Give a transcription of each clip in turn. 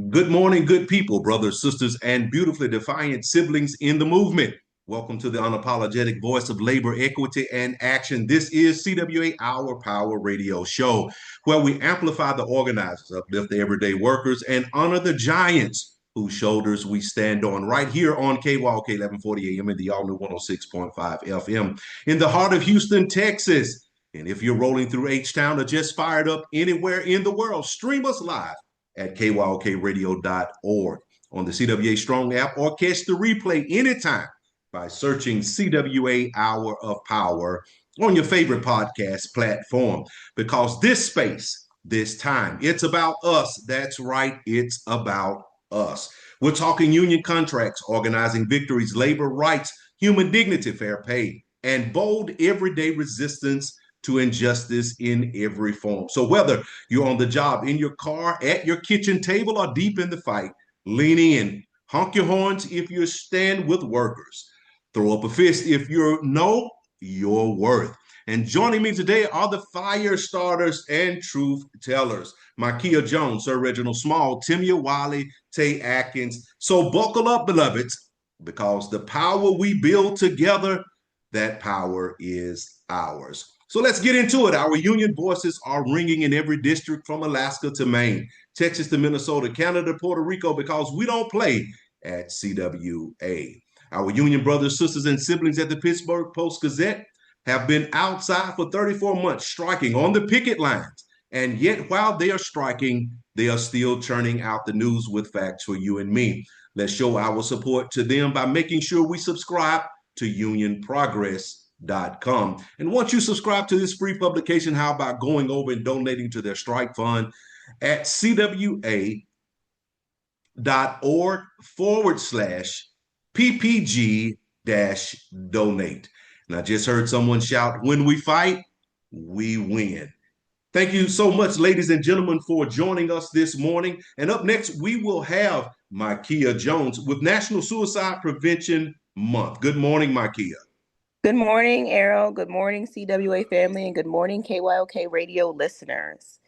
Good morning, good people, brothers, sisters, and beautifully defiant siblings in the movement. Welcome to the unapologetic voice of labor, equity, and action. This is CWA Our Power Radio Show, where we amplify the organizers, uplift the everyday workers, and honor the giants whose shoulders we stand on right here on KYOK 1140 AM in the all new 106.5 FM in the heart of Houston, Texas. And if you're rolling through H-Town or just fired up anywhere in the world, stream us live at kyokradio.org on the CWA Strong app or catch the replay anytime by searching CWA Hour of Power on your favorite podcast platform. Because this space, this time, it's about us. That's right, it's about us. We're talking union contracts, organizing victories, labor rights, human dignity, fair pay, and bold everyday resistance to injustice in every form. So whether you're on the job, in your car, at your kitchen table, or deep in the fight, lean in, honk your horns if you stand with workers, throw up a fist if you know your worth. And joining me today are the fire starters and truth tellers. Mikeya Jones, Sir Reginald Small, Timmia Wiley, Tay Akins. So buckle up, beloveds, because the power we build together, that power is ours. So let's get into it. Our union voices are ringing in every district from Alaska to Maine, Texas to Minnesota, Canada, Puerto Rico, because we don't play at CWA. Our union brothers, sisters, and siblings at the Pittsburgh Post-Gazette have been outside for 34 months striking on the picket lines. And yet, while they are striking, they are still churning out the news with facts for you and me. Let's show our support to them by making sure we subscribe to unionprogress.com. And once you subscribe to this free publication, how about going over and donating to their strike fund at cwa.org/PPG donate. And I just heard someone shout, when we fight, we win. Thank you so much, ladies and gentlemen, for joining us this morning. And up next, we will have Mikeya Jones with National Suicide Prevention Month. Good morning, Mikeya. Good morning, Errol. Good morning, CWA family, and good morning, KYOK radio listeners.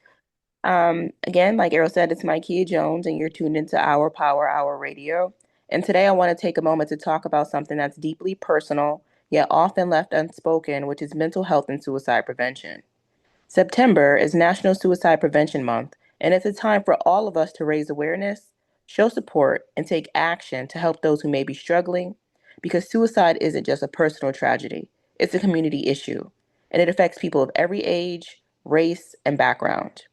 Again, like Errol said, it's Mikeya Jones, and you're tuned into Our Power Hour Radio. And today I want to take a moment to talk about something that's deeply personal, yet often left unspoken, which is mental health and suicide prevention. September is National Suicide Prevention Month, and it's a time for all of us to raise awareness, show support, and take action to help those who may be struggling, because suicide isn't just a personal tragedy, it's a community issue, and it affects people of every age, race, and background.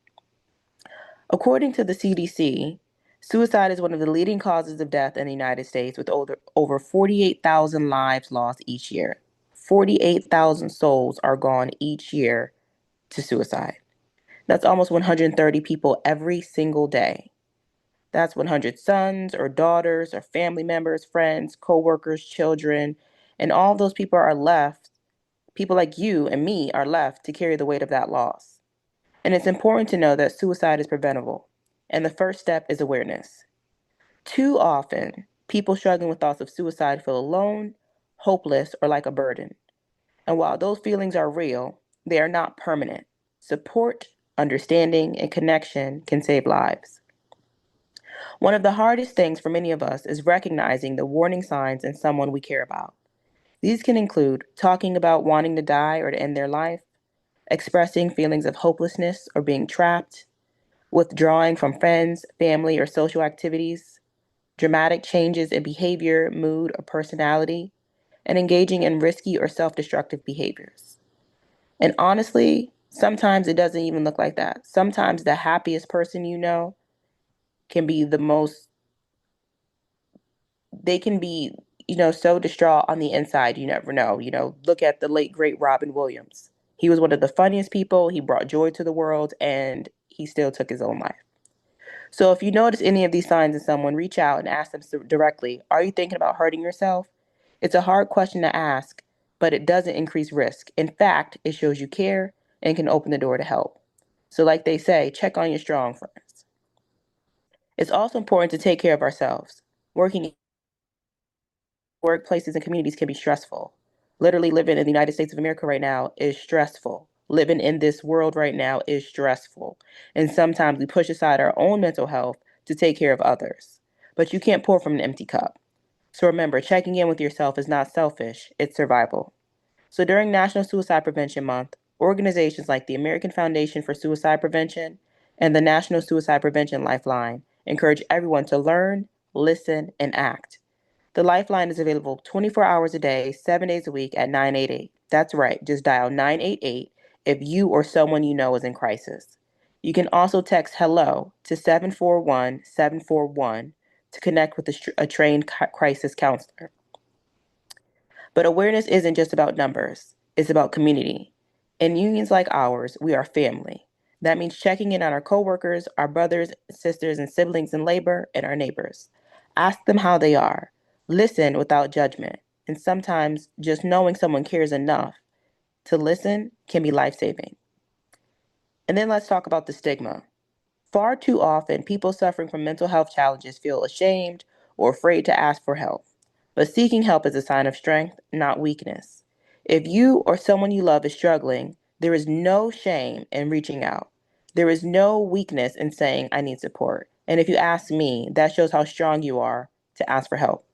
According to the CDC, suicide is one of the leading causes of death in the United States, with over 48,000 lives lost each year. 48,000 souls are gone each year to suicide. That's almost 130 people every single day. That's 100 sons or daughters or family members, friends, coworkers, children, and all those people are left, people like you and me are left to carry the weight of that loss. And it's important to know that suicide is preventable, and the first step is awareness. Too often, people struggling with thoughts of suicide feel alone, hopeless, or like a burden. And while those feelings are real, they are not permanent. Support, understanding, and connection can save lives. One of the hardest things for many of us is recognizing the warning signs in someone we care about. These can include talking about wanting to die or to end their life, expressing feelings of hopelessness or being trapped, withdrawing from friends, family, or social activities, dramatic changes in behavior, mood, or personality, and engaging in risky or self-destructive behaviors. And honestly, sometimes it doesn't even look like that. Sometimes the happiest person you know can be the most, they can be, so distraught on the inside, you never know. Look at the late, great Robin Williams. He was one of the funniest people. He brought joy to the world, and he still took his own life. So if you notice any of these signs in someone, reach out and ask them directly, are you thinking about hurting yourself? It's a hard question to ask, but it doesn't increase risk. In fact, it shows you care and can open the door to help. So like they say, check on your strong friends. It's also important to take care of ourselves. Working in workplaces and communities can be stressful. Literally living in the United States of America right now is stressful. Living in this world right now is stressful. And sometimes we push aside our own mental health to take care of others. But you can't pour from an empty cup. So remember, checking in with yourself is not selfish, it's survival. So during National Suicide Prevention Month, organizations like the American Foundation for Suicide Prevention and the National Suicide Prevention Lifeline encourage everyone to learn, listen, and act. The Lifeline is available 24 hours a day, 7 days a week at 988. That's right, just dial 988 if you or someone you know is in crisis. You can also text HELLO to 741 741 to connect with a trained crisis counselor. But awareness isn't just about numbers, it's about community. In unions like ours, we are family. That means checking in on our coworkers, our brothers, sisters, and siblings in labor, and our neighbors. Ask them how they are. Listen without judgment. And sometimes just knowing someone cares enough to listen can be life saving. And then let's talk about the stigma. Far too often, people suffering from mental health challenges feel ashamed or afraid to ask for help. But seeking help is a sign of strength, not weakness. If you or someone you love is struggling, there is no shame in reaching out. There is no weakness in saying, I need support. And if you ask me, that shows how strong you are to ask for help.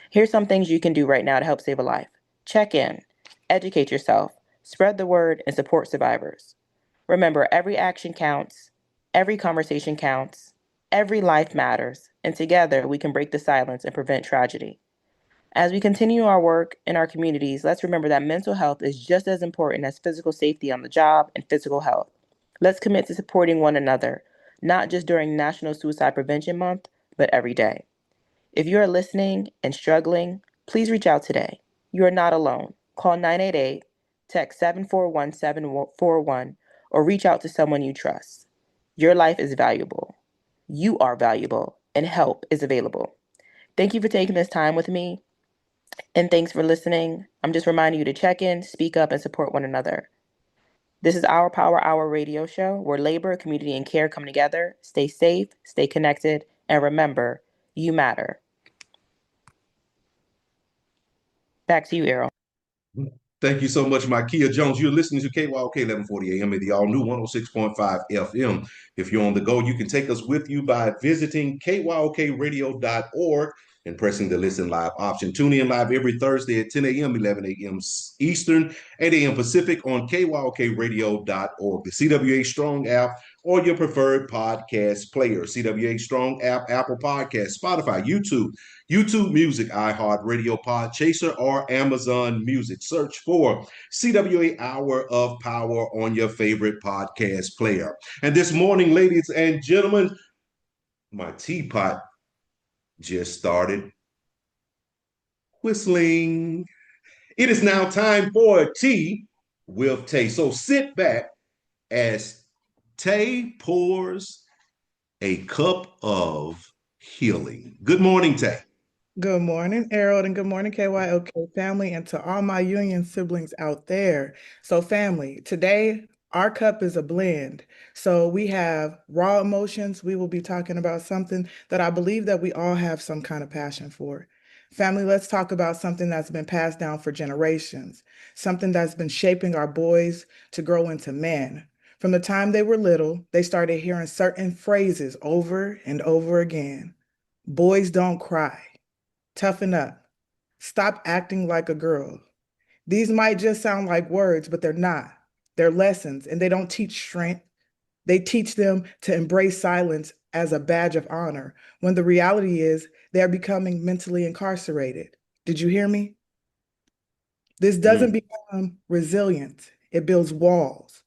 Here's some things you can do right now to help save a life. Check in, educate yourself, spread the word, and support survivors. Remember, every action counts, every conversation counts, every life matters, and together we can break the silence and prevent tragedy. As we continue our work in our communities, let's remember that mental health is just as important as physical safety on the job and physical health. Let's commit to supporting one another, not just during National Suicide Prevention Month, but every day. If you are listening and struggling, please reach out today. You are not alone. Call 988, text 741 741, or reach out to someone you trust. Your life is valuable. You are valuable, and help is available. Thank you for taking this time with me, and thanks for listening. I'm just reminding you to check in, speak up, and support one another. This is Our Power Hour radio show where labor, community, and care come together. Stay safe, stay connected, and remember, you matter. Back to you, Errol. Thank you so much, Mikeya Jones. You're listening to KYOK 1140 AM and the all-new 106.5 FM. If you're on the go, you can take us with you by visiting kyokradio.org and pressing the listen live option. Tune in live every Thursday at 10 a.m., 11 a.m. Eastern, 8 a.m. Pacific on kyokradio.org, the CWA Strong app, or your preferred podcast player. CWA Strong app, Apple Podcast, Spotify, YouTube Music, iHeartRadio, Podchaser, or Amazon Music. Search for CWA Hour of Power on your favorite podcast player. And this morning, ladies and gentlemen, my teapot just started whistling. It is now time for Tea with Tay. So sit back as Tay pours a cup of healing. Good morning, Tay. Good morning, Harold, and good morning, KYOK family, and to all my union siblings out there. So, family, today our cup is a blend. So, we have raw emotions. We will be talking about something that I believe that we all have some kind of passion for. Family, let's talk about something that's been passed down for generations, something that's been shaping our boys to grow into men. From the time they were little, they started hearing certain phrases over and over again. Boys don't cry. Toughen up. Stop acting like a girl. These might just sound like words, but they're not. They're lessons, and they don't teach strength. They teach them to embrace silence as a badge of honor, when the reality is they are becoming mentally incarcerated. Did you hear me? This doesn't become resilient, it builds walls.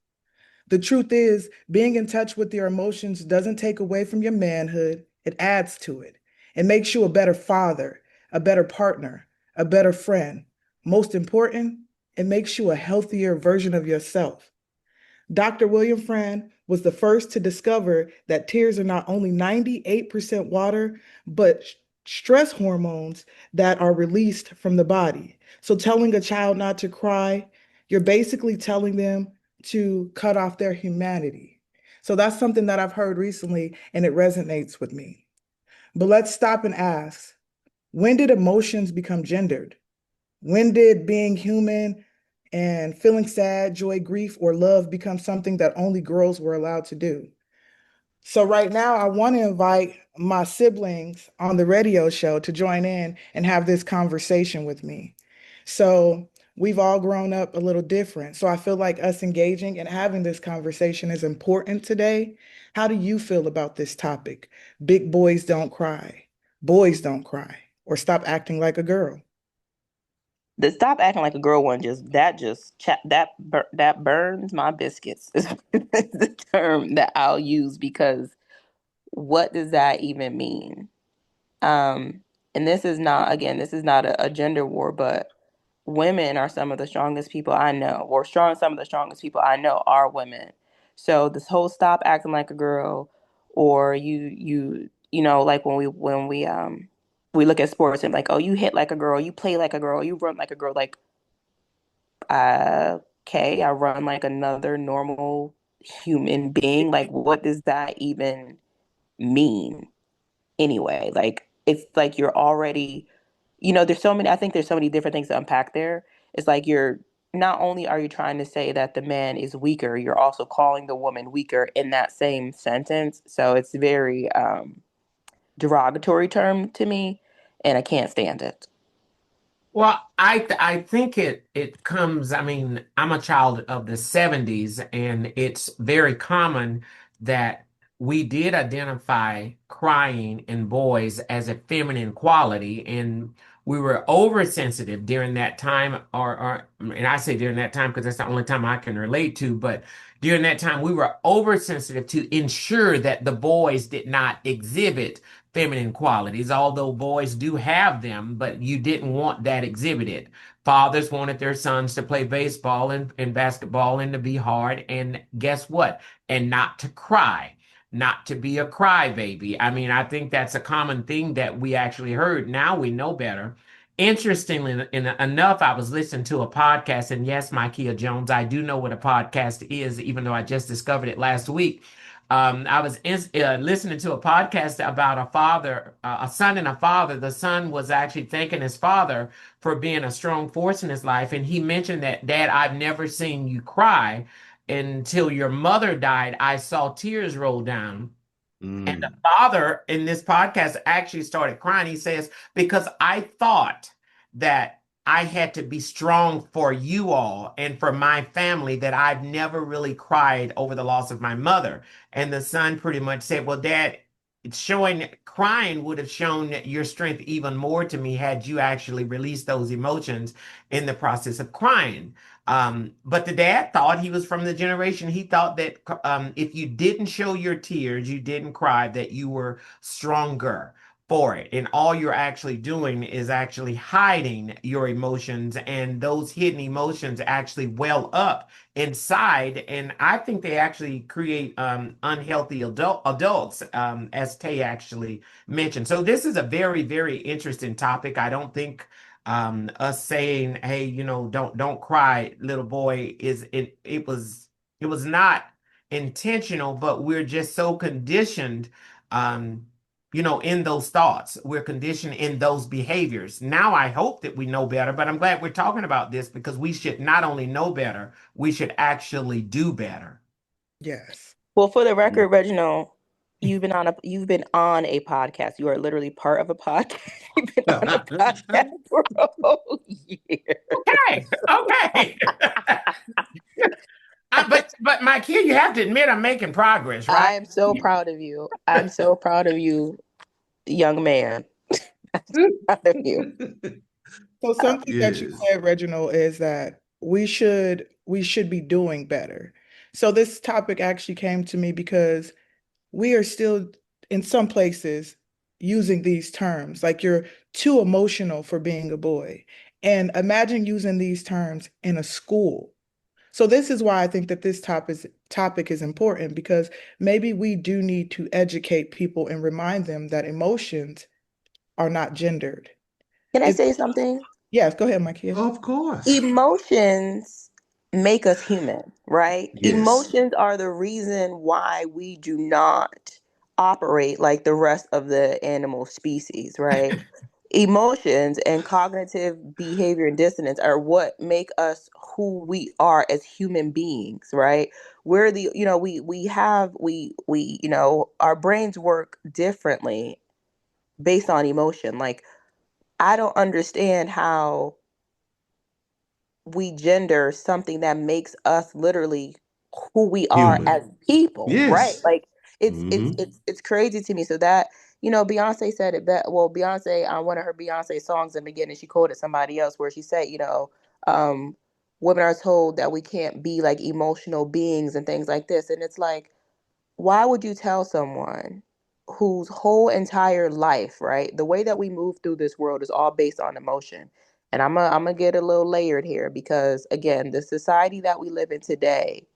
The truth is, being in touch with your emotions doesn't take away from your manhood, it adds to it. It makes you a better father, a better partner, a better friend. Most important, it makes you a healthier version of yourself. Dr. William Fran was the first to discover that tears are not only 98% water, but stress hormones that are released from the body. So telling a child not to cry, you're basically telling them to cut off their humanity. So that's something that I've heard recently, and it resonates with me. But let's stop and ask, when did emotions become gendered? When did being human and feeling sad, joy, grief, or love become something that only girls were allowed to do? So right now, I want to invite my siblings on the radio show to join in and have this conversation with me. So we've all grown up a little different. So I feel like us engaging and having this conversation is important today. How do you feel about this topic? Big boys don't cry, or stop acting like a girl. The stop acting like a girl one that burns my biscuits is the term that I'll use, because what does that even mean? Um, and this is not a gender war, but women are some of the strongest people I know, or some of the strongest people I know are women. So this whole stop acting like a girl, or you know, like we look at sports and like, oh, you hit like a girl, you play like a girl, you run like a girl, like okay, I run like another normal human being. Like, what does that even mean anyway? Like, it's like you're already, I think there's so many different things to unpack there. It's like not only are you trying to say that the man is weaker, you're also calling the woman weaker in that same sentence. So it's very derogatory term to me, and I can't stand it. Well, I think it comes, I mean, I'm a child of the 70s, and it's very common that we did identify crying in boys as a feminine quality, and we were oversensitive during that time, or and I say during that time because that's the only time I can relate to, but during that time we were oversensitive to ensure that the boys did not exhibit feminine qualities, although boys do have them, but you didn't want that exhibited. Fathers wanted their sons to play baseball and basketball and to be hard. And guess what? And not to cry, not to be a crybaby. I mean, I think that's a common thing that we actually heard. Now we know better. Interestingly enough, I was listening to a podcast, and yes, Mikeya Jones, I do know what a podcast is, even though I just discovered it last week. I was listening to a podcast about a father, a son and a father. The son was actually thanking his father for being a strong force in his life. And he mentioned that, Dad, I've never seen you cry until your mother died. I saw tears roll down. And the Mm. father in this podcast actually started crying. He says, because I thought that I had to be strong for you all and for my family, that I've never really cried over the loss of my mother. And the son pretty much said, well, Dad, it's showing crying would have shown your strength even more to me had you actually released those emotions in the process of crying. But the dad thought he was from the generation. He thought that if you didn't show your tears, you didn't cry, that you were stronger for it. And all you're actually doing is actually hiding your emotions, and those hidden emotions actually well up inside. And I think they actually create unhealthy adults, as Tay actually mentioned. So this is a very, very interesting topic. I don't think us saying, hey, don't cry, little boy, it was not intentional, but we're just so conditioned, um in those thoughts. We're conditioned in those behaviors. Now I hope that we know better, but I'm glad we're talking about this, because we should not only know better, we should actually do better. Yes. Well, for the record, Reginald, you've been on a podcast. You are literally part of a podcast. You've been on a podcast for a whole year. Okay, okay. But my kid, you have to admit I'm making progress, right? I am so proud of you. I'm so proud of you, young man. I'm so proud of you. So something that you Yes. said, Reginald, is that we should be doing better. So this topic actually came to me because we are still in some places using these terms like you're too emotional for being a boy. And imagine using these terms in a school. So this is why I think that this topic is important, because maybe we do need to educate people and remind them that emotions are not gendered. Can I It, say something? yes, go ahead, Mikeya. Of course. Emotions make us human, right? Yes. Emotions are the reason why we do not operate like the rest of the animal species, right? emotions and cognitive behavior and dissonance are what make us who we are as human beings, right? We're the, we our brains work differently based on emotion. Like, I don't understand how we gender something that makes us literally who we are Human. as people, right? Yes. Like, Mm-hmm. it's crazy to me. So that, Beyonce said it best. Well, Beyonce, on one of her Beyonce songs in the beginning, she quoted somebody else where she said, um, women are told that we can't be like emotional beings and things like this. And it's like, why would you tell someone whose whole entire life, right? The way that we move through this world is all based on emotion. And I'm gonna get a little layered here because again, the society that we live in today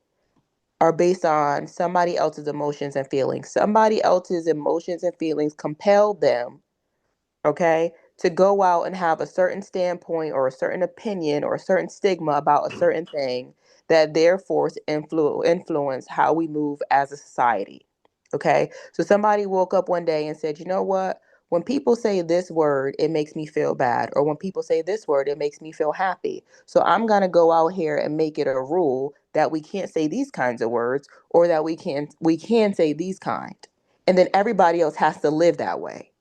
are based on somebody else's emotions and feelings. Somebody else's emotions and feelings compel them, okay, to go out and have a certain standpoint or a certain opinion or a certain stigma about a certain thing that therefore influence how we move as a society. Okay, so somebody woke up one day and said, you know what? When people say this word, it makes me feel bad, or when people say this word, it makes me feel happy. So I'm gonna go out here and make it a rule that we can't say these kinds of words, or that we can say these kind, and then everybody else has to live that way.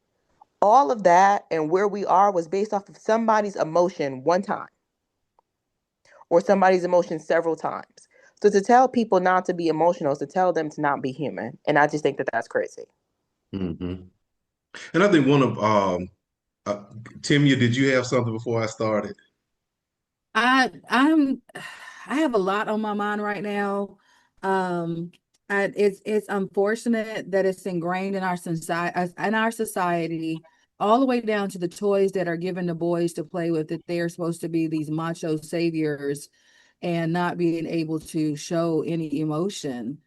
All of that and where we are was based off of somebody's emotion one time or somebody's emotion several times. So to tell people not to be emotional is to tell them to not be human. And I just think that that's crazy. Mm-hmm. And I think one of uh, Timmia, did you have something before I started? I'm I have a lot on my mind right now. Um, it's unfortunate that it's ingrained in our society, all the way down to the toys that are given to boys to play with, that they are supposed to be these macho saviors and not being able to show any emotion.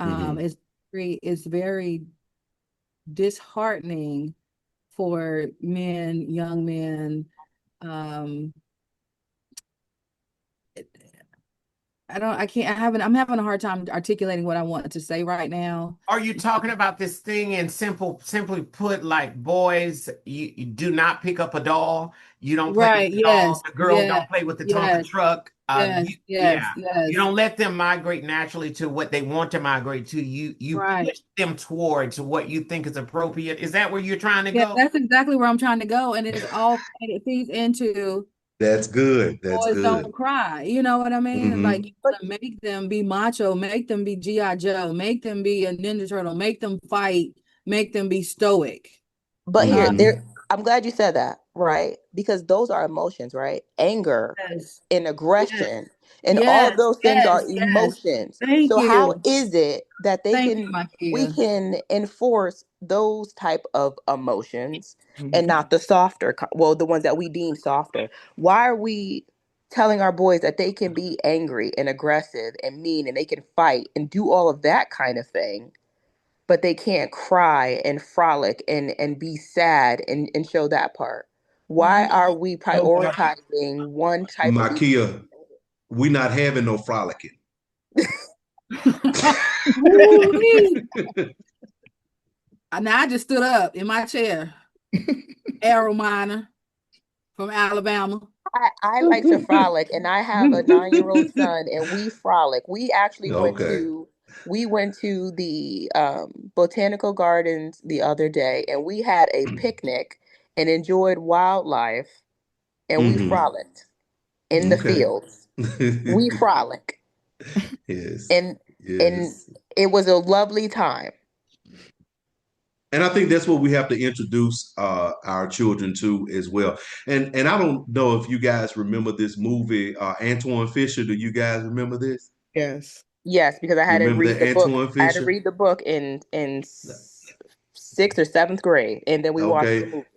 Mm-hmm. It's very disheartening for men, young men. Um, I'm having a hard time articulating what I want to say right now. Are you talking about this thing in simply put, like, boys, you do not pick up a doll, you don't play with Right. the doll, Yes. the girl Yeah. don't play with the Tonka Yes. truck. Yes. Yes. Yeah, you Yes. don't let them migrate naturally to what they want to migrate to. You Right. push them towards what you think is appropriate. Is that where you're trying to Yeah, go? that's exactly where I'm trying to go. And it feeds into That's good. That's boys good. don't cry. You know what I mean? Like, Mm-hmm. you want to make them be macho, make them be G.I. Joe, make them be a Ninja Turtle, make them fight, make them be stoic. But here, Uh, Mm-hmm. I'm glad you said that, right? Because those are emotions, right? Anger yes. and Yes. aggression and all of Yes. those things are Yes. Yes. emotions. Thank So how you. is it that Thank you, we Mikeya. can enforce those type of emotions and Mhm. not the softer, well, the ones that we deem softer? Why are we telling our boys that they can be angry and aggressive and mean and they can fight and do all of that kind of thing, but they can't cry and frolic and be sad and show that part? Why Mhm. are we So what prioritizing one type of behavior? Mikeya, we not having no frolicking. Woo-wee. Now I just stood up in my chair. Arrow miner from Alabama. I like to frolic, and I have a 9-year-old son, and we frolic. We actually Okay. went to the botanical gardens the other day, and we had a picnic and enjoyed wildlife, and we Mm-hmm. frolicked in the Okay. fields. We frolic, Yes. and and Yes. it was a lovely time. And I think that's what we have to introduce our children to as well. And I don't know if you guys remember this movie, Antoine Fisher. Do you guys remember this? Yes. Yes, because I You had to remember read that the book. Antoine I had to Fisher? read the book in sixth or seventh grade, and then we watched the Okay. movie.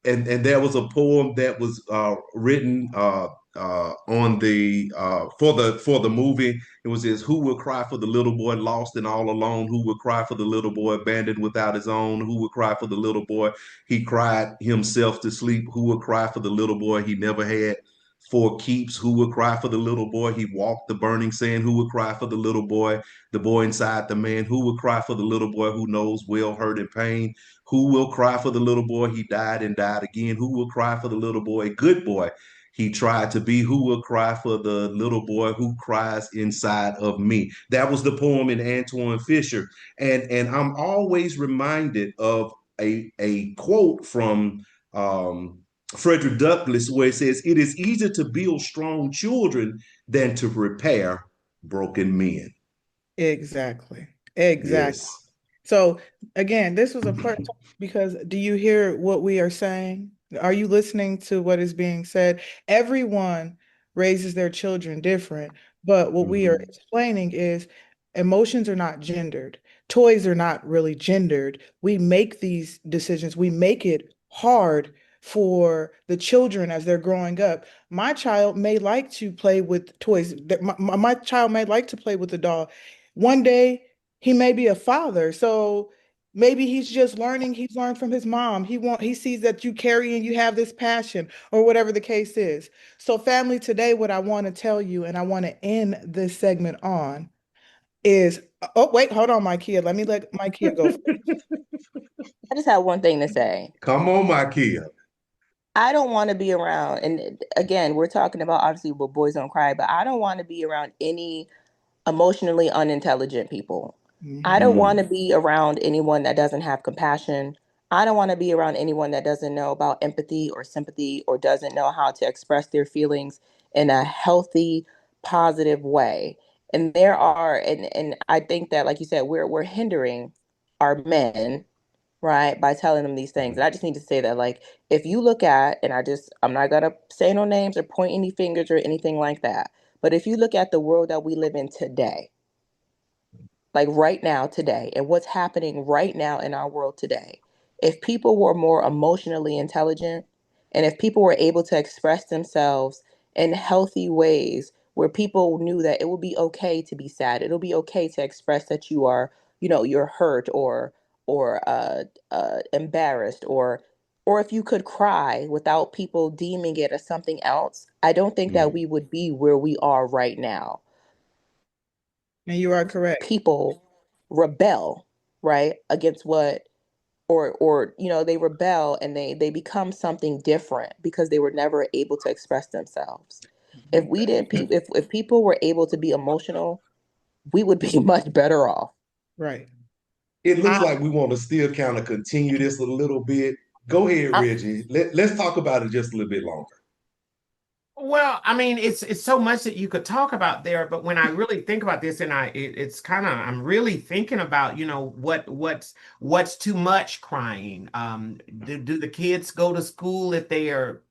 And there was a poem that was written on the for the movie. It was this: "Who will cry for the little boy lost and all alone? Who will cry for the little boy abandoned without his own? Who will cry for the little boy he cried himself to sleep? Who will cry for the little boy he never had for keeps? Who will cry for the little boy he walked the burning sand? Who will cry for the boy inside the man? Who will cry for the little boy who knows well hurt and pain? Who will cry for the little boy? He died and died again. Who will cry for the little boy? Good boy. He tried to be. Who will cry for the little boy who cries inside of me? That was the poem in Antoine Fisher. And I'm always reminded of a quote from Frederick Douglass where it says, "It is easier to build strong children than to repair broken men." Exactly. Exactly. Yes. So again, this was a part because do you hear what we are saying? Are you listening to what is being said? Everyone raises their children different, but what we are Mhm. explaining is emotions are not gendered. Toys are not really gendered. We make these decisions. We make it hard for the children as they're growing up. My child may like to play with toys. My child may like to play with a doll. One day he may be a father, so maybe he's just learning. He's learned from his mom. He sees that you carry and you have this passion, or whatever the case is. So, family, today, what I want to tell you, and I want to end this segment on, is oh wait, hold on, Mikeya. Let Mikeya go first. I just have one thing to say. Come on, Mikeya. I don't want to be around, and again, we're talking about obviously what boys don't cry, but I don't want to be around any emotionally unintelligent people. I don't Mhm. want Mm, to be around anyone that doesn't have compassion. I don't want to be around anyone that doesn't know about empathy or sympathy or doesn't know how to express their feelings in a healthy, positive way. And there are, and I think that, like you said, we're hindering our men, right, by telling them these things. And I just need to say that, like, if you look at, and I'm not gonna say no names or point any fingers or anything like that, but if you look at the world that we live in today, like right now, today, and what's happening right now in our world today, if people were more emotionally intelligent and if people were able to express themselves in healthy ways where people knew that it would be okay to be sad, it'll be okay to express that you are, you're hurt or embarrassed or if you could cry without people deeming it as something else, I don't think that mm. we would be where we are right now. And you are correct. People rebel, right, against what or they rebel and they become something different because they were never able to express themselves. If we didn't if people were able to be emotional, we would be much better off. Right. It looks I, like we want to still kind of continue this a little bit. Go ahead, Uh, Reggie. Let's talk about it just a little bit longer. well, I mean, it's so much that you could talk about there, but when I really think about this, and it's kind of I'm really thinking about, what's too much crying. Do the kids go to school if they are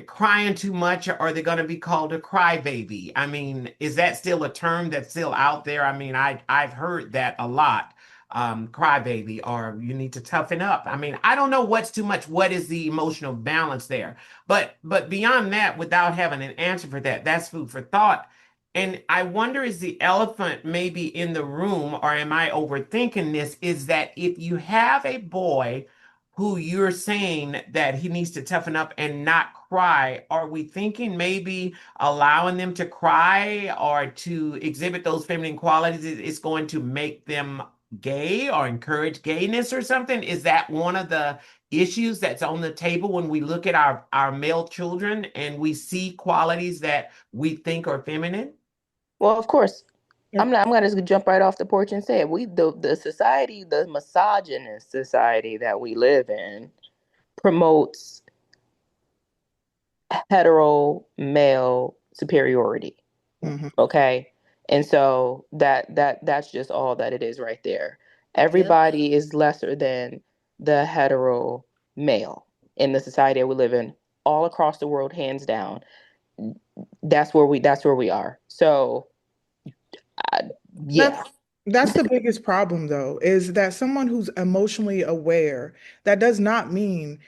crying too much, or are they going to be called a crybaby? I mean, is that still a term that's still out there? I mean, I've heard that a lot. Crybaby, or you need to toughen up. I mean, I don't know what's too much. What is the emotional balance there? But beyond that, without having an answer for that, that's food for thought. And I wonder, is the elephant maybe in the room, or am I overthinking this? Is that if you have a boy who you're saying that he needs to toughen up and not cry, are we thinking maybe allowing them to cry or to exhibit those feminine qualities is going to make them gay or encourage gayness or something? Is that one of the issues that's on the table when we look at our male children and we see qualities that we think are feminine? Well, of course, I'm gonna just jump right off the porch and say it. The society, the misogynist society that we live in promotes hetero male superiority. mhm. Okay. And so that's just all that it is right there. Yep. Everybody is lesser than the hetero male in the society that we live in, all across the world, hands down. That's where we are. So uh, That's yeah. that's the biggest problem though, is that someone who's emotionally aware, that does not mean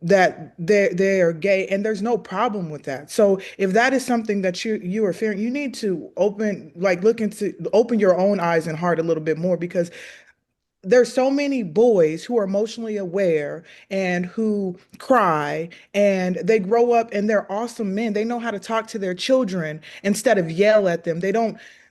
that they are gay, and there's no problem with that. So if that is something that you are fearing, you need to open your own eyes and heart a little bit more, because there's so many boys who are emotionally aware and who cry, and they grow up and they're awesome men. They know how to talk to their children instead of yell at them.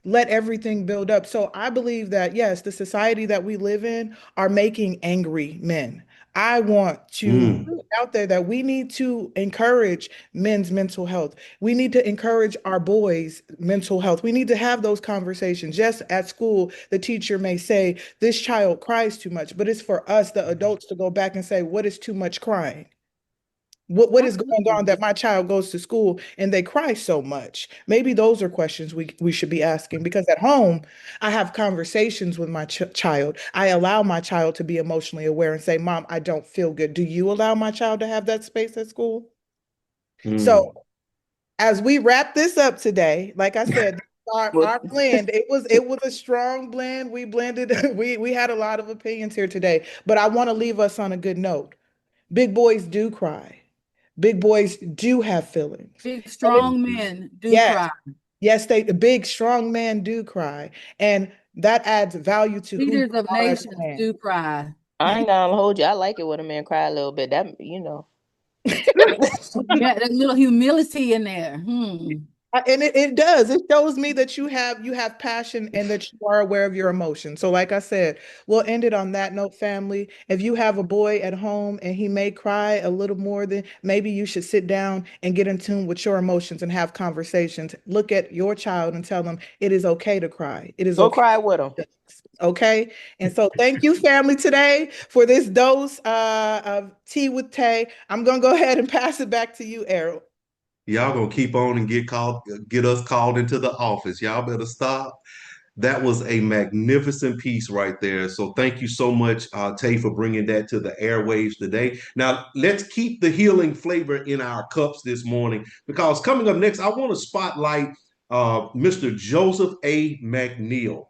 let everything build up. So I believe that, yes, the society that we live in are making angry men. I want to Mm. put out there that we need to encourage men's mental health. We need to encourage our boys' mental health. We need to have those conversations. Yes, at school, the teacher may say, this child cries too much, but it's for us, the adults, to go back and say, what is too much crying? What is going on Absolutely. that my child goes to school and they cry so much? Maybe those are questions we should be asking, because at home I have conversations with my child. I allow my child to be emotionally aware and say, Mom, I don't feel good. Do you allow my child to have that space at school? So Mm. as we wrap this up today, like I said, Well, our blend, it was a strong blend. We blended, we had a lot of opinions here today, but I want to leave us on a good note. Big boys do cry. Big boys do have feelings. Big, And strong men do yes, cry. yes, the big, strong men do cry. And that adds value to who you Leaders of are as a nations man. do cry. I ain't gonna hold you. I like it when a man cry a little bit. That, Yeah, that little humility in there. And it does. It shows me that you have passion and that you are aware of your emotions. So, like I said, we'll end it on that note, family. If you have a boy at home and he may cry a little more, than maybe you should sit down and get in tune with your emotions and have conversations. Look at your child and tell them it is okay to cry. It is go okay. cry with him. Okay. And so thank you, family, today for this dose of Tea with Tay. I'm gonna go ahead and pass it back to you, Errol. Y'all gonna keep on and get us called into the office. Y'all better stop. That was a magnificent piece right there. So thank you so much, Tay, for bringing that to the airwaves today. Now let's keep the healing flavor in our cups this morning, because coming up next, I want to spotlight Mr. Joseph A. McNeal.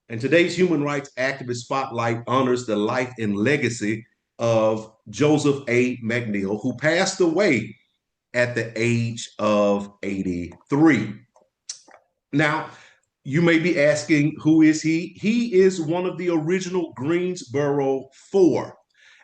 And today's human rights activist spotlight honors the life and legacy of Joseph A. McNeal, who passed away at the age of 83. Now, you may be asking, who is he? He is one of the original Greensboro Four.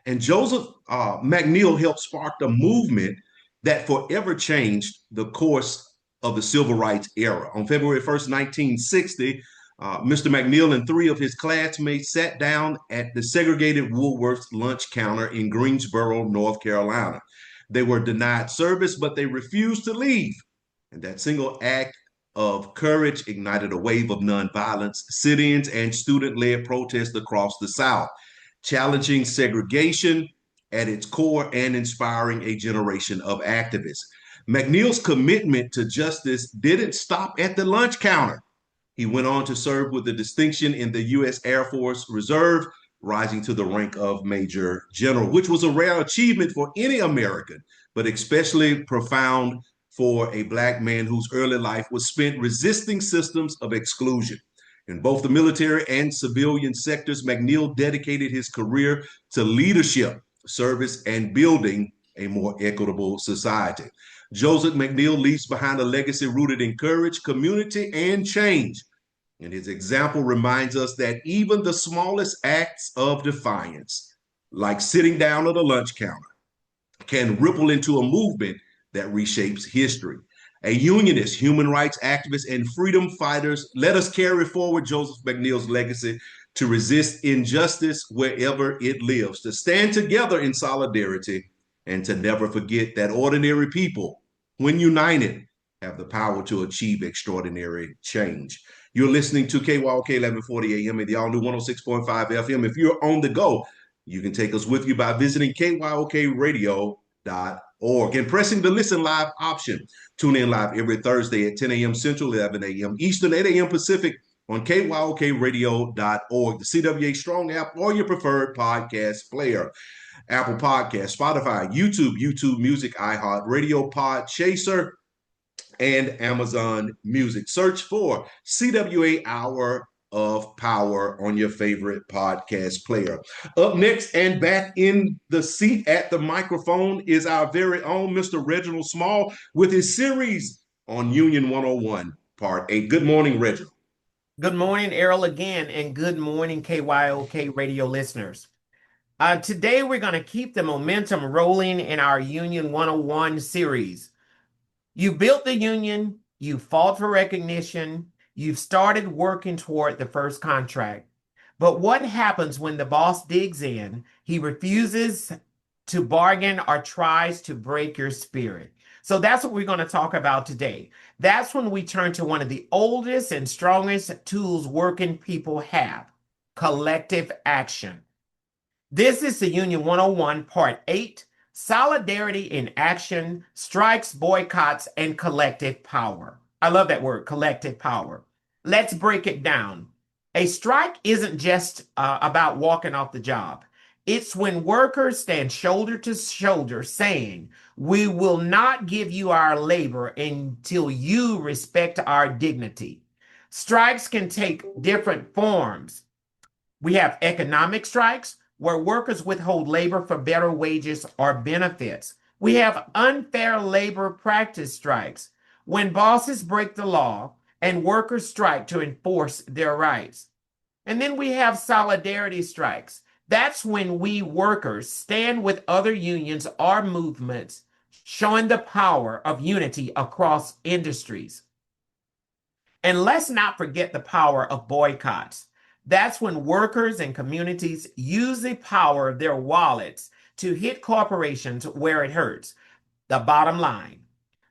And Joseph McNeal helped spark the movement that forever changed the course of the civil rights era. On February 1st, 1960, Mr. McNeal and three of his classmates sat down at the segregated Woolworth's lunch counter in Greensboro, North Carolina. They were denied service, but they refused to leave. And that single act of courage ignited a wave of nonviolence, sit-ins, and student-led protests across the South, challenging segregation at its core and inspiring a generation of activists. McNeal's commitment to justice didn't stop at the lunch counter. He went on to serve with a distinction in the U.S. Air Force Reserve, rising to the rank of Major General, which was a rare achievement for any American, but especially profound for a Black man whose early life was spent resisting systems of exclusion. In both the military and civilian sectors, McNeal dedicated his career to leadership, service, and building a more equitable society. Joseph McNeal leaves behind a legacy rooted in courage, community, and change. And his example reminds us that even the smallest acts of defiance, like sitting down at a lunch counter, can ripple into a movement that reshapes history. A unionist, human rights activist, and freedom fighters, let us carry forward Joseph McNeal's legacy to resist injustice wherever it lives, to stand together in solidarity, and to never forget that ordinary people, when united, have the power to achieve extraordinary change. You're listening to KYOK 1140 AM and the all-new 106.5 FM. If you're on the go, you can take us with you by visiting kyokradio.org and pressing the listen live option. Tune in live every Thursday at 10 a.m. Central, 11 a.m. Eastern, 8 a.m. Pacific on kyokradio.org, the CWA Strong app, or your preferred podcast player. Apple Podcast, Spotify, YouTube Music, iHeartRadio, Pod Chaser, and Amazon Music. Search for CWA Hour of Power on your favorite podcast player. Up next and back in the seat at the microphone is our very own Mr. Reginald Small with his series on Union 101, Part 8. Good morning, Reginald. Good morning, Errol, again, and good morning, KYOK radio listeners. Today, we're going to keep the momentum rolling in our Union 101 series. You built the union, you fought for recognition, You've started working toward the first contract. But what happens when the boss digs in? He refuses to bargain or tries to break your spirit. So that's what we're going to talk about today. That's when we turn to one of the oldest and strongest tools working people have: collective action. This is the Union 101, Part 8, Solidarity in Action, Strikes, Boycotts, and Collective Power. I love that word, collective power. Let's break it down. A strike isn't just about walking off the job. It's when workers stand shoulder to shoulder saying, "We will not give you our labor until you respect our dignity." Strikes can take different forms. We have economic strikes, where workers withhold labor for better wages or benefits. We have unfair labor practice strikes, when bosses break the law and workers strike to enforce their rights. And then we have solidarity strikes. That's when we workers stand with other unions or movements, showing the power of unity across industries. And let's not forget the power of boycotts. That's when workers and communities use the power of their wallets to hit corporations where it hurts. The bottom line.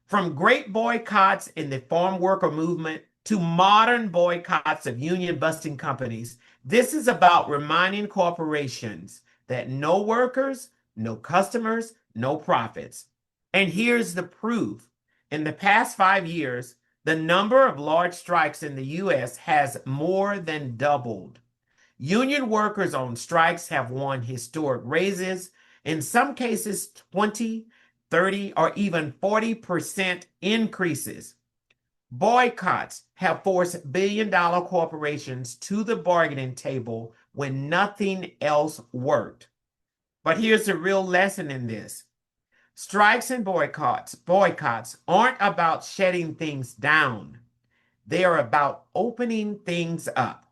From great boycotts in the farm worker movement to modern boycotts of union busting companies, this is about reminding corporations that no workers, no customers, no profits. And here's the proof. In the past 5 years, the number of large strikes in the U.S. has more than doubled. Union workers on strikes have won historic raises, in some cases 20, 30, or even 40% increases. Boycotts have forced billion-dollar corporations to the bargaining table when nothing else worked. But here's the real lesson in this. Strikes and boycotts aren't about shutting things down. They are about opening things up,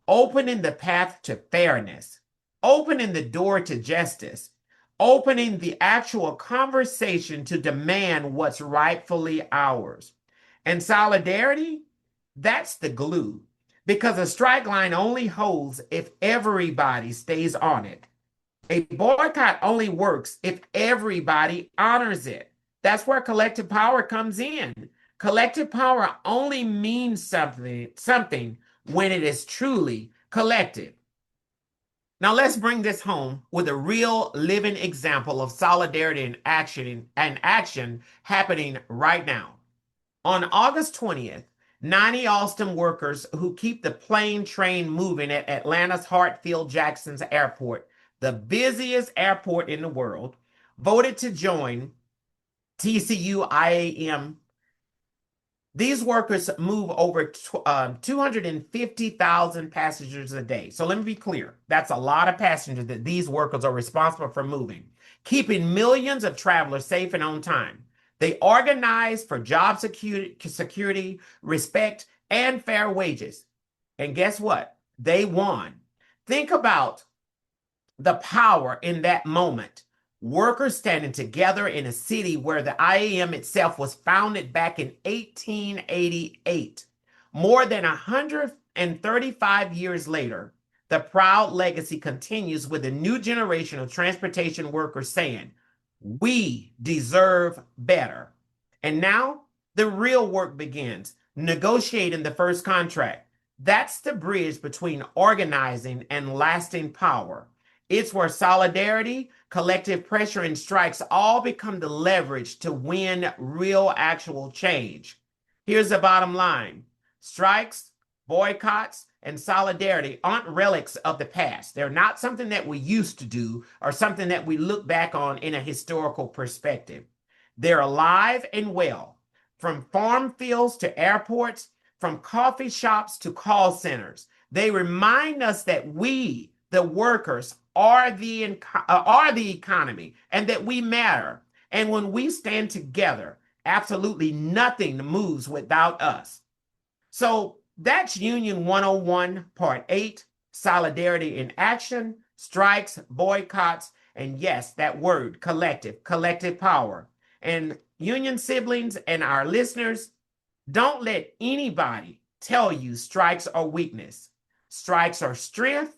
opening the path to fairness, opening the door to justice, opening the actual conversation to demand what's rightfully ours. And solidarity, that's the glue, because a strike line only holds if everybody stays on it. A boycott only works if everybody honors it. That's where collective power comes in. Collective power only means something when it is truly collective. Now let's bring this home with a real living example of solidarity and action happening right now. On August 20th, 90 Alstom workers who keep the plane train moving at Atlanta's Hartsfield-Jackson Airport, the busiest airport in the world, voted to join TCU IAM. These workers move over 250,000 passengers a day. So let me be clear. That's a lot of passengers that these workers are responsible for moving, keeping millions of travelers safe and on time. They organize for job security, respect, and fair wages. And guess what? They won. Think about the power in that moment. Workers standing together in a city where the IAM itself was founded back in 1888. More than 135 years later, the proud legacy continues with a new generation of transportation workers saying, "We deserve better." And now the real work begins, negotiating the first contract. That's the bridge between organizing and lasting power. It's where solidarity, collective pressure, and strikes all become the leverage to win real actual change. Here's the bottom line. Strikes, boycotts, and solidarity aren't relics of the past. They're not something that we used to do or something that we look back on in a historical perspective. They're alive and well, from farm fields to airports, from coffee shops to call centers. They remind us that we, the workers, are the economy and that we matter. And when we stand together, absolutely nothing moves without us. So that's Union 101, Part 8, Solidarity in Action, Strikes, Boycotts, and yes, that word, collective power. And union siblings and our listeners, don't let anybody tell you strikes are weakness. Strikes are strength.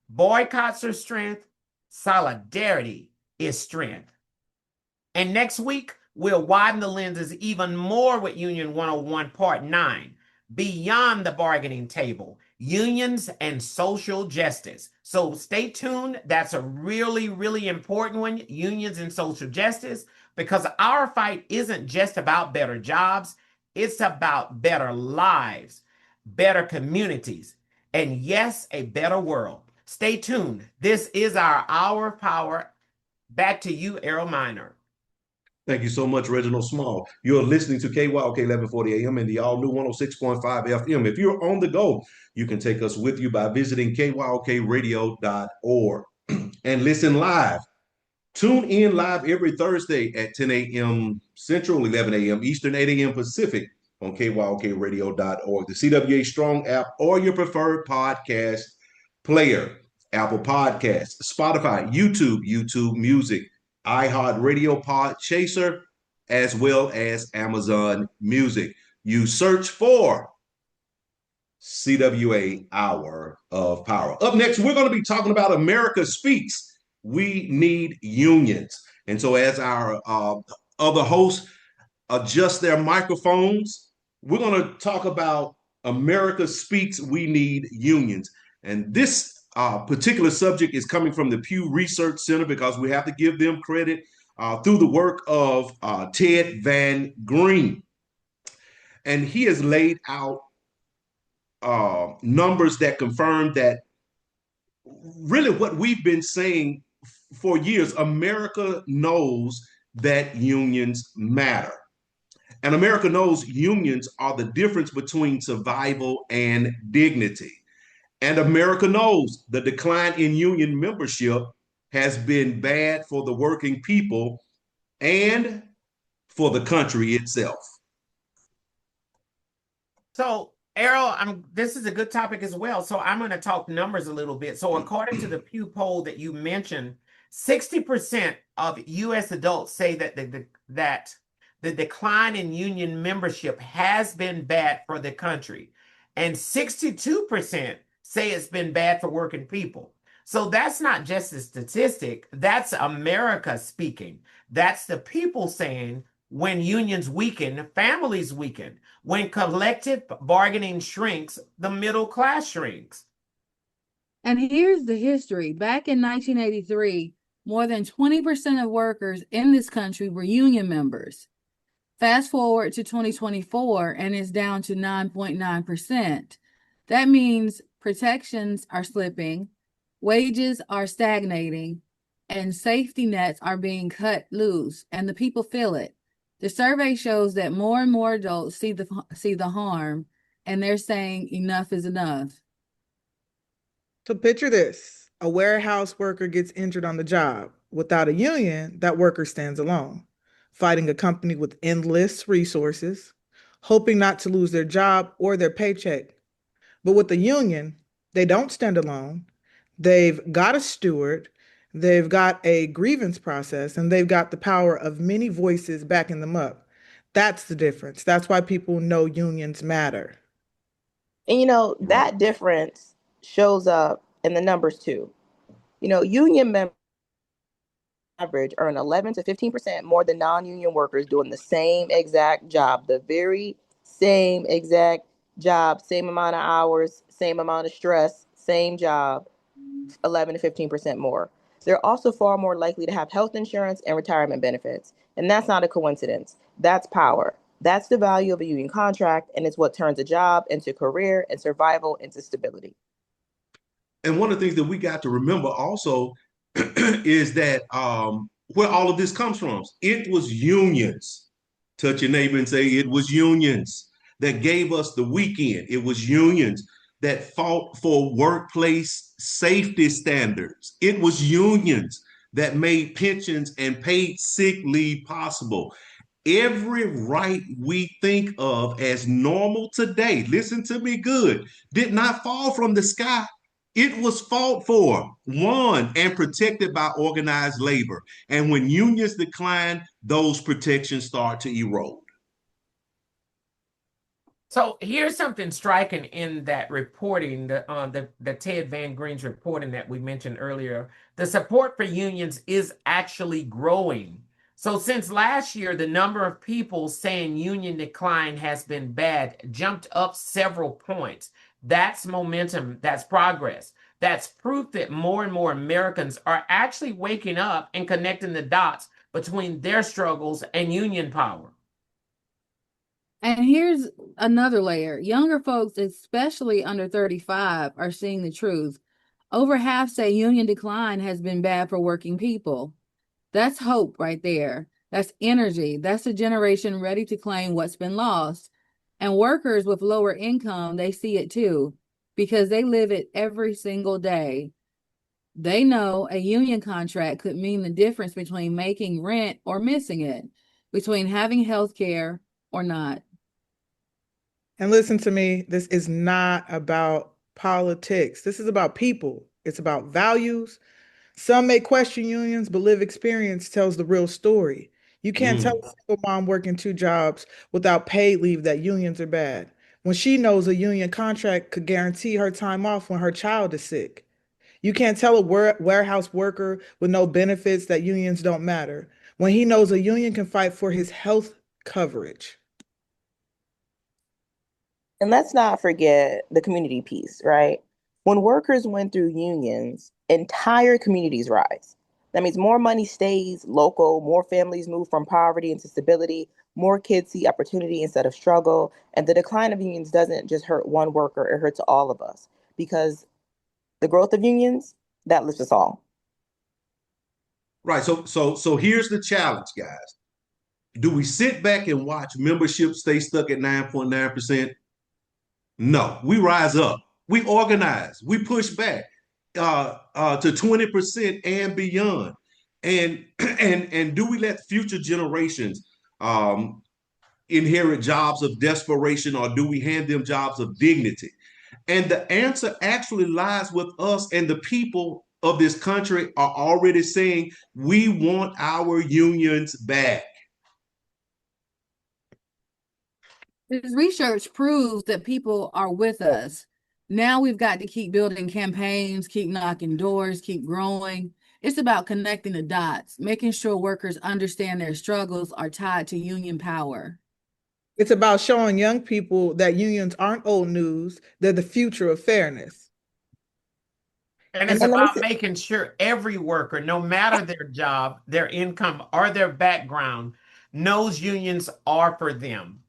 Boycotts are strength. Solidarity is strength. And next week, we'll widen the lenses even more with Union 101 Part 9, Beyond the Bargaining Table, Unions and Social Justice. So stay tuned. That's a really, really important one, unions and social justice, because our fight isn't just about better jobs. It's about better lives, better communities, and yes, a better world. Stay tuned. This is our Hour of Power. Back to you, Errol Minor. Thank you so much, Reginald Small. You're listening to KYOK 1140 AM and the all new 106.5 FM. If you're on the go, you can take us with you by visiting kyokradio.org and listen live. Tune in live every Thursday at 10 a.m. Central, 11 a.m. Eastern, 8 a.m. Pacific on kyokradio.org, the CWA Strong app, or your preferred podcast player, Apple Podcasts, Spotify, YouTube Music, iHeartRadio, Podchaser, as well as Amazon Music. You search for CWA Hour of Power. Up next, we're going to be talking about America Speaks. We need unions. And so as our other hosts adjust their microphones, we're going to talk about America Speaks. We need unions. And this particular subject is coming from the Pew Research Center because we have to give them credit through the work of Ted Van Green. And he has laid out numbers that confirm that really what we've been saying for years. America knows that unions matter. And America knows unions are the difference between survival and dignity. And America knows the decline in union membership has been bad for the working people and for the country itself. So, Errol, this is a good topic as well. So I'm going to talk numbers a little bit. So according to the Pew poll that you mentioned, 60% of U.S. adults say that the decline in union membership has been bad for the country. And 62% say it's been bad for working people. So that's not just a statistic. That's America speaking. That's the people saying when unions weaken, families weaken. When collective bargaining shrinks, the middle class shrinks. And here's the history. Back in 1983, more than 20% of workers in this country were union members. Fast forward to 2024, and it's down to 9.9%. That means protections are slipping, wages are stagnating, and safety nets are being cut loose, and the people feel it. The survey shows that more and more adults see the harm, and they're saying enough is enough. So picture this. A warehouse worker gets injured on the job. Without a union, that worker stands alone, fighting a company with endless resources, hoping not to lose their job or their paycheck. But with the union, they don't stand alone. They've got a steward, they've got a grievance process, and they've got the power of many voices backing them up. That's the difference. That's why people know unions matter. And that difference shows up in the numbers too. Union members average earn 11 to 15% more than non-union workers doing the same exact job, the very same exact job, same amount of hours, same amount of stress, same job, 11 to 15% more. They're also far more likely to have health insurance and retirement benefits. And that's not a coincidence. That's power. That's the value of a union contract, and it's what turns a job into career and survival into stability. And one of the things that we got to remember also is that where all of this comes from, it was unions. Touch your neighbor and say, it was unions that gave us the weekend. It was unions that fought for workplace safety standards. It was unions that made pensions and paid sick leave possible. Every right we think of as normal today, listen to me good, did not fall from the sky. It was fought for, won, and protected by organized labor. And when unions decline, those protections start to erode. So here's something striking in that reporting, the Ted Van Green's reporting that we mentioned earlier. The support for unions is actually growing. So since last year, the number of people saying union decline has been bad jumped up several points. That's momentum, that's progress. That's proof that more and more Americans are actually waking up and connecting the dots between their struggles and union power. And here's another layer. Younger folks, especially under 35, are seeing the truth. Over half say union decline has been bad for working people. That's hope right there. That's energy. That's a generation ready to claim what's been lost. And workers with lower income, they see it too, because they live it every single day. They know a union contract could mean the difference between making rent or missing it, between having health care or not. And listen to me, this is not about politics. This is about people. It's about values. Some may question unions, but lived experience tells the real story. You can't tell a single mom working two jobs without paid leave that unions are bad when she knows a union contract could guarantee her time off when her child is sick. You can't tell a warehouse worker with no benefits that unions don't matter when he knows a union can fight for his health coverage. And let's not forget the community piece, right? When workers went through unions, entire communities rise. That means more money stays local, more families move from poverty into stability, more kids see opportunity instead of struggle. And the decline of unions doesn't just hurt one worker, it hurts all of us because the growth of unions, that lifts us all. Right. So here's the challenge, guys. Do we sit back and watch membership stay stuck at 9.9%? No, we rise up, we organize, we push back to 20% and beyond. And and do we let future generations inherit jobs of desperation, or do we hand them jobs of dignity? And the answer actually lies with us, and the people of this country are already saying we want our unions back. This research proves that people are with us. Now we've got to keep building campaigns, keep knocking doors, keep growing. It's about connecting the dots, making sure workers understand their struggles are tied to union power. It's about showing young people that unions aren't old news, they're the future of fairness. And And it's And let me about say, making sure every worker, no matter their job, their income, or their background, knows unions are for them.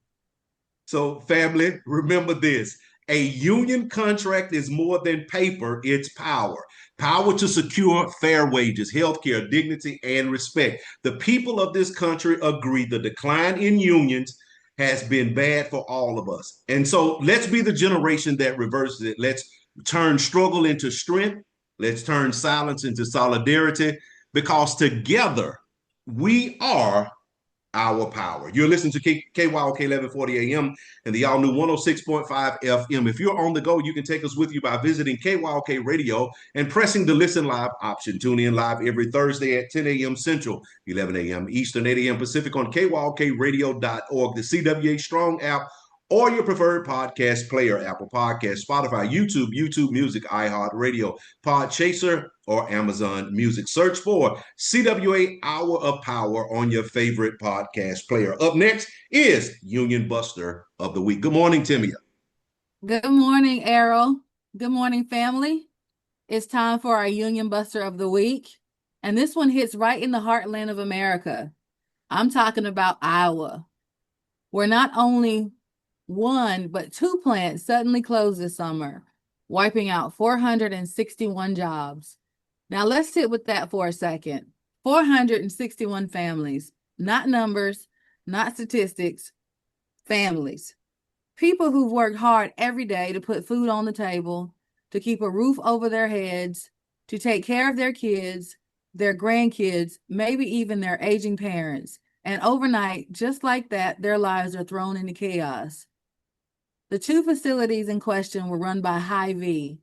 So, family, remember this. A union contract is more than paper, it's power. Power to secure fair wages, healthcare, dignity, and respect. The people of this country agree the decline in unions has been bad for all of us. And so let's be the generation that reverses it. Let's turn struggle into strength. Let's turn silence into solidarity, because together we are our power. You're listening to KYOK 1140 AM and the all new 106.5 FM. If you're on the go, you can take us with you by visiting KYOK Radio and pressing the listen live option. Tune in live every Thursday at 10 a.m. Central, 11 a.m. Eastern, 8 a.m. Pacific on KYOKradio.org, the CWA Strong app, or your preferred podcast player, Apple Podcasts, Spotify, YouTube Music, iHeartRadio, Podchaser, or Amazon Music. Search for CWA Hour of Power on your favorite podcast player. Up next is Union Buster of the Week. Good morning, Timmia. Good morning, Errol. Good morning, family. It's time for our Union Buster of the Week. And this one hits right in the heartland of America. I'm talking about Iowa, where not only one, but two plants suddenly closed this summer, wiping out 461 jobs. Now let's sit with that for a second. 461 families, not numbers, not statistics, families. People who've worked hard every day to put food on the table, to keep a roof over their heads, to take care of their kids, their grandkids, maybe even their aging parents. And overnight, just like that, their lives are thrown into chaos. The two facilities in question were run by Hy-Vee,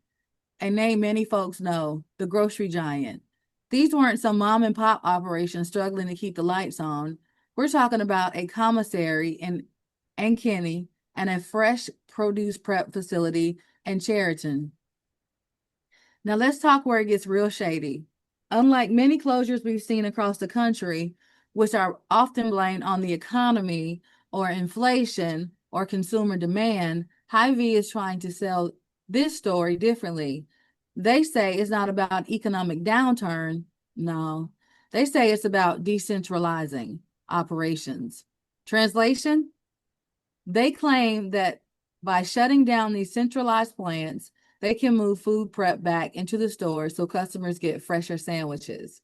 a name many folks know, the grocery giant. These weren't some mom and pop operations struggling to keep the lights on. We're talking about a commissary in Ankeny and a fresh produce prep facility in Chariton. Now let's talk where it gets real shady. Unlike many closures we've seen across the country, which are often blamed on the economy or inflation or consumer demand, Hy-Vee is trying to sell this story differently. They say it's not about economic downturn. No, they say it's about decentralizing operations. Translation? They claim that by shutting down these centralized plants, they can move food prep back into the stores so customers get fresher sandwiches.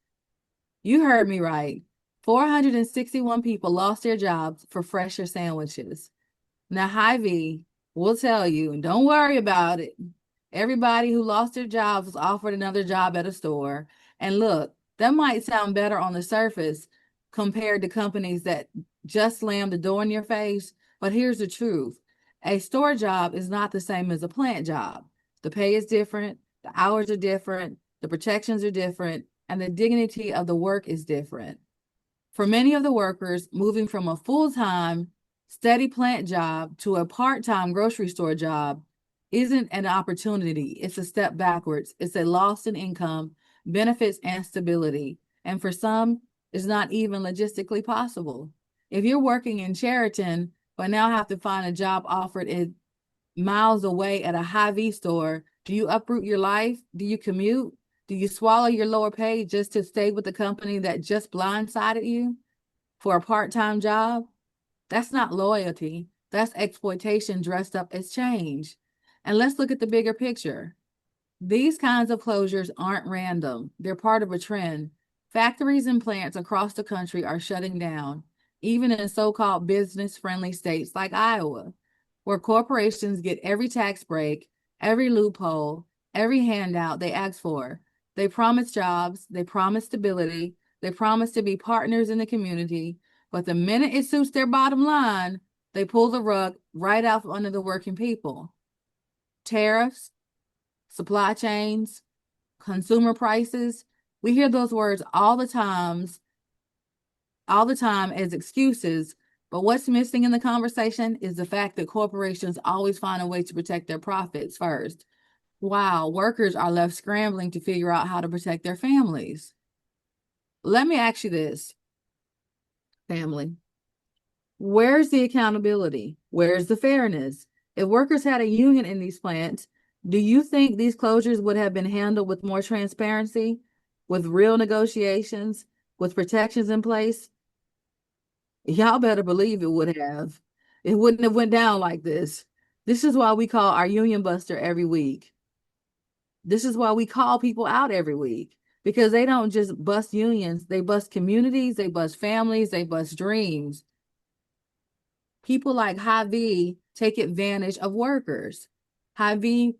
You heard me right. 461 people lost their jobs for fresher sandwiches. Now, Hy-Vee will tell you, and don't worry about it. Everybody who lost their jobs was offered another job at a store. And look, that might sound better on the surface compared to companies that just slammed the door in your face. But here's the truth. A store job is not the same as a plant job. The pay is different, the hours are different, the protections are different, and the dignity of the work is different. For many of the workers, moving from a full-time, steady plant job to a part-time grocery store job isn't an opportunity. It's a step backwards. It's a loss in income, benefits, and stability. And for some, it's not even logistically possible. If you're working in Chariton, but now have to find a job offered miles away at a Hy-Vee store, do you uproot your life? Do you commute? Do you swallow your lower pay just to stay with the company that just blindsided you for a part-time job? That's not loyalty. That's exploitation dressed up as change. And let's look at the bigger picture. These kinds of closures aren't random. They're part of a trend. Factories and plants across the country are shutting down, even in so-called business-friendly states like Iowa, where corporations get every tax break, every loophole, every handout they ask for. They promise jobs, they promise stability, they promise to be partners in the community, but the minute it suits their bottom line, they pull the rug right out from under the working people. Tariffs, supply chains, consumer prices, we hear those words all the time as excuses, but what's missing in the conversation is the fact that corporations always find a way to protect their profits first, while workers are left scrambling to figure out how to protect their families. Let me ask you this, family. Where's the accountability? Where's the fairness? If workers had a union in these plants, do you think these closures would have been handled with more transparency, with real negotiations, with protections in place? Y'all better believe it would have. It wouldn't have went down like this. This is why we call our union buster every week. This is why we call people out every week, because they don't just bust unions. They bust communities, they bust families, they bust dreams. People like Hy-Vee take advantage of workers. Hy-Vee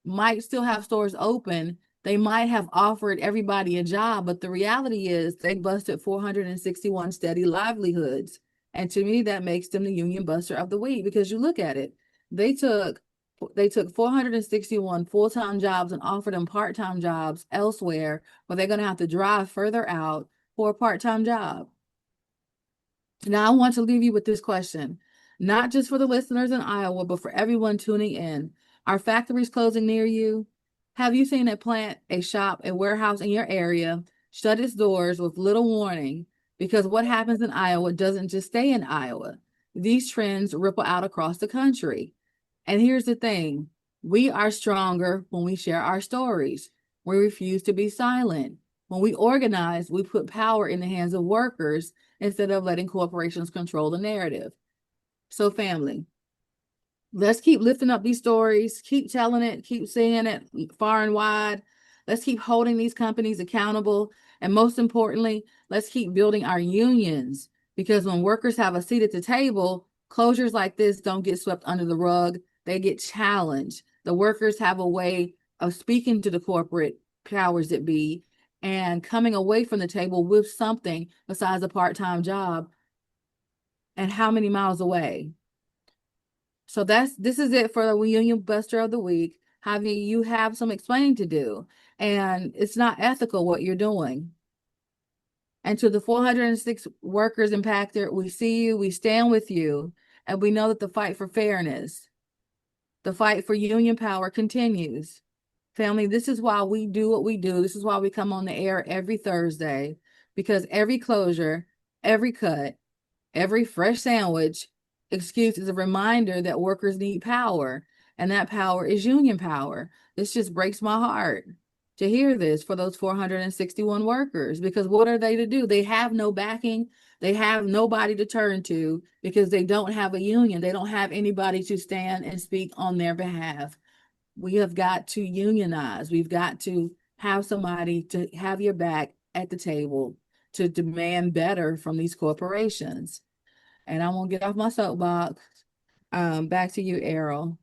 might still have stores open. They might have offered everybody a job, but the reality is they busted 461 steady livelihoods. And to me, that makes them the union buster of the week, because you look at it. They took 461 full-time jobs and offered them part-time jobs elsewhere, where they're going to have to drive further out for a part-time job. Now, I want to leave you with this question, not just for the listeners in Iowa, but for everyone tuning in. Are factories closing near you? Have you seen a plant, a shop, a warehouse in your area shut its doors with little warning? Because what happens in Iowa doesn't just stay in Iowa. These trends ripple out across the country. And here's the thing. We are stronger when we share our stories. We refuse to be silent. When we organize, we put power in the hands of workers instead of letting corporations control the narrative. So, family, let's keep lifting up these stories, keep telling it, keep saying it far and wide. Let's keep holding these companies accountable. And most importantly, let's keep building our unions, because when workers have a seat at the table, closures like this don't get swept under the rug. They get challenged. The workers have a way of speaking to the corporate powers that be and coming away from the table with something besides a part-time job. And how many miles away? So this is it for the Union Buster of the Week. Javi, you have some explaining to do, and it's not ethical what you're doing. And to the 406 workers impacted, we see you, we stand with you, And we know that the fight for fairness, the fight for union power continues. Family, this is why we do what we do. This is why we come on the air every Thursday, because every closure, every cut, every fresh sandwich excuse is a reminder that workers need power, and that power is union power. This just breaks my heart to hear this for those 461 workers, because what are they to do? They have no backing. They have nobody to turn to because they don't have a union. They don't have anybody to stand and speak on their behalf. We have got to unionize. We've got to have somebody to have your back at the table to demand better from these corporations. And I won't get off my soapbox. Back to you, Errol.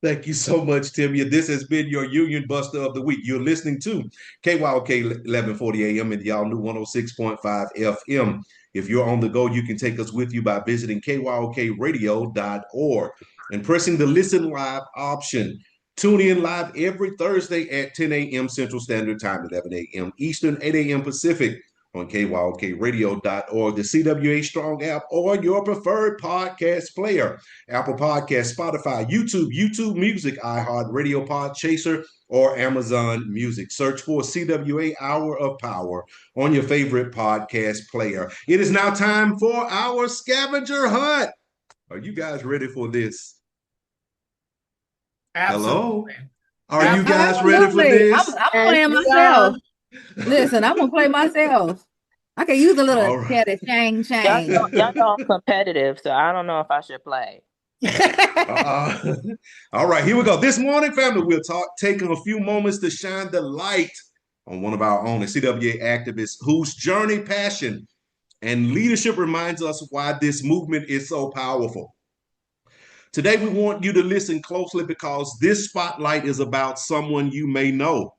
Thank you so much, Timmia. This has been your Union Buster of the Week. You're listening to KYOK 1140 AM and y'all new 106.5 FM. If you're on the go, you can take us with you by visiting kyokradio.org and pressing the Listen Live option. Tune in live every Thursday at 10 a.m. Central Standard Time, 11 a.m. Eastern, 8 a.m. Pacific on kyokradio.org, the CWA Strong app, or your preferred podcast player. Apple Podcast, Spotify, YouTube Music, iHeartRadio, Podchaser, or Amazon Music. Search for CWA Hour of Power on your favorite podcast player. It is now time for our scavenger hunt. Are you guys ready for this? Absolutely. Hello? Are you guys Absolutely. ready for this? I'm playing myself. Listen, I'm gonna play myself. I can use a little All right. shang. Y'all know I'm competitive, so I don't know if I should play. All right, here we go. This morning, family, we'll taking a few moments to shine the light on one of our own, a CWA activist whose journey, passion, and leadership reminds us why this movement is so powerful. Today, we want you to listen closely because this spotlight is about someone you may know,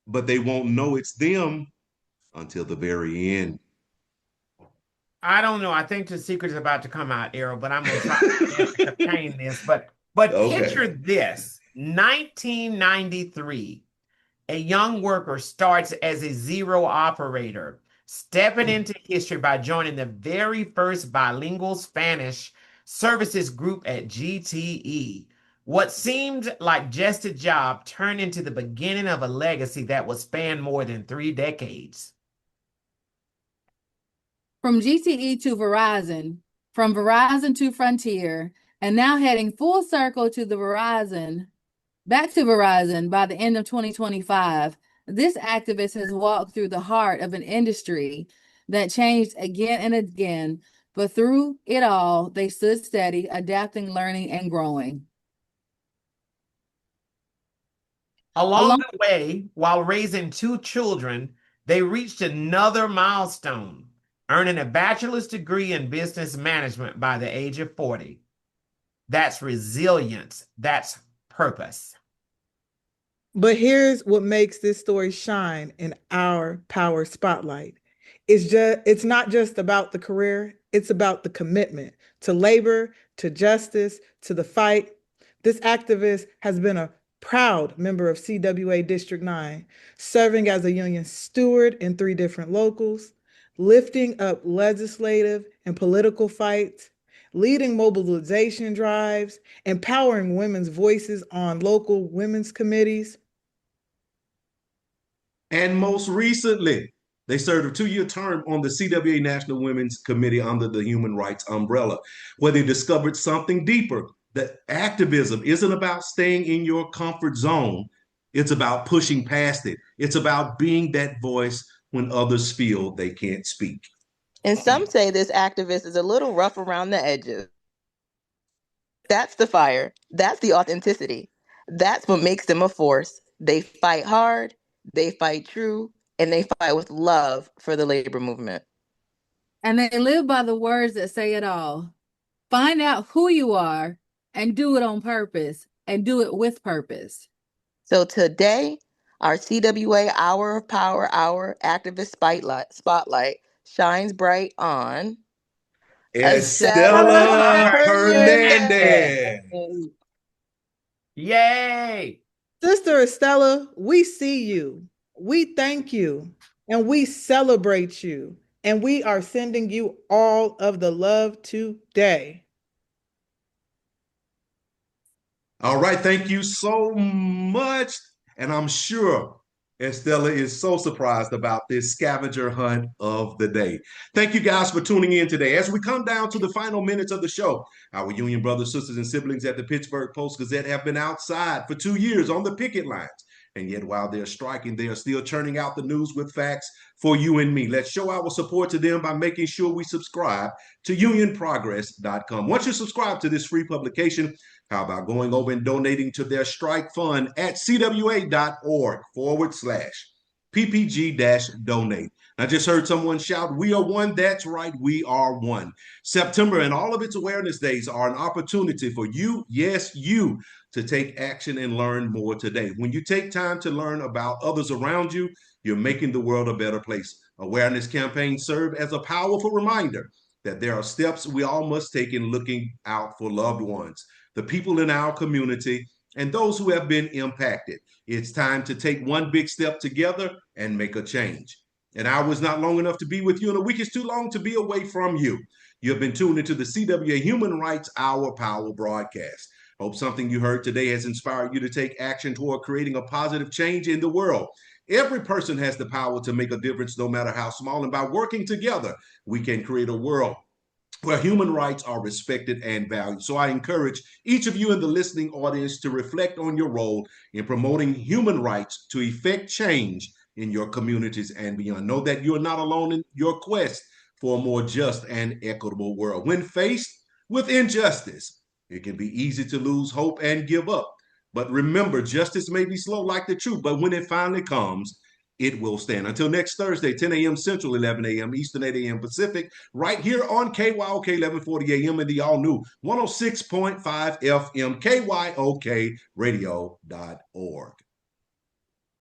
but they won't know it's them until the very end. I don't know. I think the secret is about to come out, Errol, but I'm going to try to entertain this. But Picture this. 1993, a young worker starts as a zero operator, stepping into history by joining the very first bilingual Spanish services group at GTE. What seemed like just a job turned into the beginning of a legacy that would span more than 3 decades. From GTE to Verizon, from Verizon to Frontier, and now heading full circle to back to Verizon by the end of 2025, this activist has walked through the heart of an industry that changed again and again, but through it all, they stood steady, adapting, learning, and growing. Along the way, while raising 2 children, they reached another milestone, earning a bachelor's degree in business management by the age of 40. That's resilience. That's purpose. But here's what makes this story shine in our power spotlight. It's not just about the career, it's about the commitment to labor, to justice, to the fight. This activist has been a proud member of CWA District 9, serving as a union steward in 3 different locals, lifting up legislative and political fights, leading mobilization drives, empowering women's voices on local women's committees. And most recently, they served a 2-year term on the CWA National Women's Committee under the Human Rights umbrella, where they discovered something deeper, that activism isn't about staying in your comfort zone. It's about pushing past it. It's about being that voice when others feel they can't speak. And some say this activist is a little rough around the edges. That's the fire. That's the authenticity. That's what makes them a force. They fight hard, they fight true, and they fight with love for the labor movement. And they live by the words that say it all. Find out who you are and do it on purpose and do it with purpose. So today, our CWA Hour of Power Hour activist spotlight shines bright on Estella Hernandez. Yay! Sister Estella, we see you, we thank you, and we celebrate you. And we are sending you all of the love today. All right, thank you so much. And I'm sure Estella is so surprised about this scavenger hunt of the day. Thank you guys for tuning in today. As we come down to the final minutes of the show, our union brothers, sisters, and siblings at the Pittsburgh Post-Gazette have been outside for 2 years on the picket lines. And yet, while they're striking, they are still churning out the news with facts for you and me. Let's show our support to them by making sure we subscribe to unionprogress.com. Once you subscribe to this free publication, how about going over and donating to their strike fund at cwa.org/PPG-donate. I just heard someone shout, "We are one." That's right, we are one. September and all of its awareness days are an opportunity for you, yes, you, to take action and learn more today. When you take time to learn about others around you, you're making the world a better place. Awareness campaigns serve as a powerful reminder that there are steps we all must take in looking out for loved ones, the people in our community, and those who have been impacted. It's time to take one big step together and make a change. An hour is not long enough to be with you, and a week is too long to be away from you. You have been tuned into the CWA Human Rights Hour Power broadcast. Hope something you heard today has inspired you to take action toward creating a positive change in the world. Every person has the power to make a difference, no matter how small, and by working together, we can create a world where human rights are respected and valued. So I encourage each of you in the listening audience to reflect on your role in promoting human rights to effect change in your communities and beyond. Know that you're not alone in your quest for a more just and equitable world. When faced with injustice, it can be easy to lose hope and give up. But remember, justice may be slow like the truth, but when it finally comes, it will stand. Until next Thursday, 10 a.m. Central, 11 a.m. Eastern, 8 a.m. Pacific, right here on KYOK 1140 a.m. and the all-new 106.5 FM, KYOK radio.org.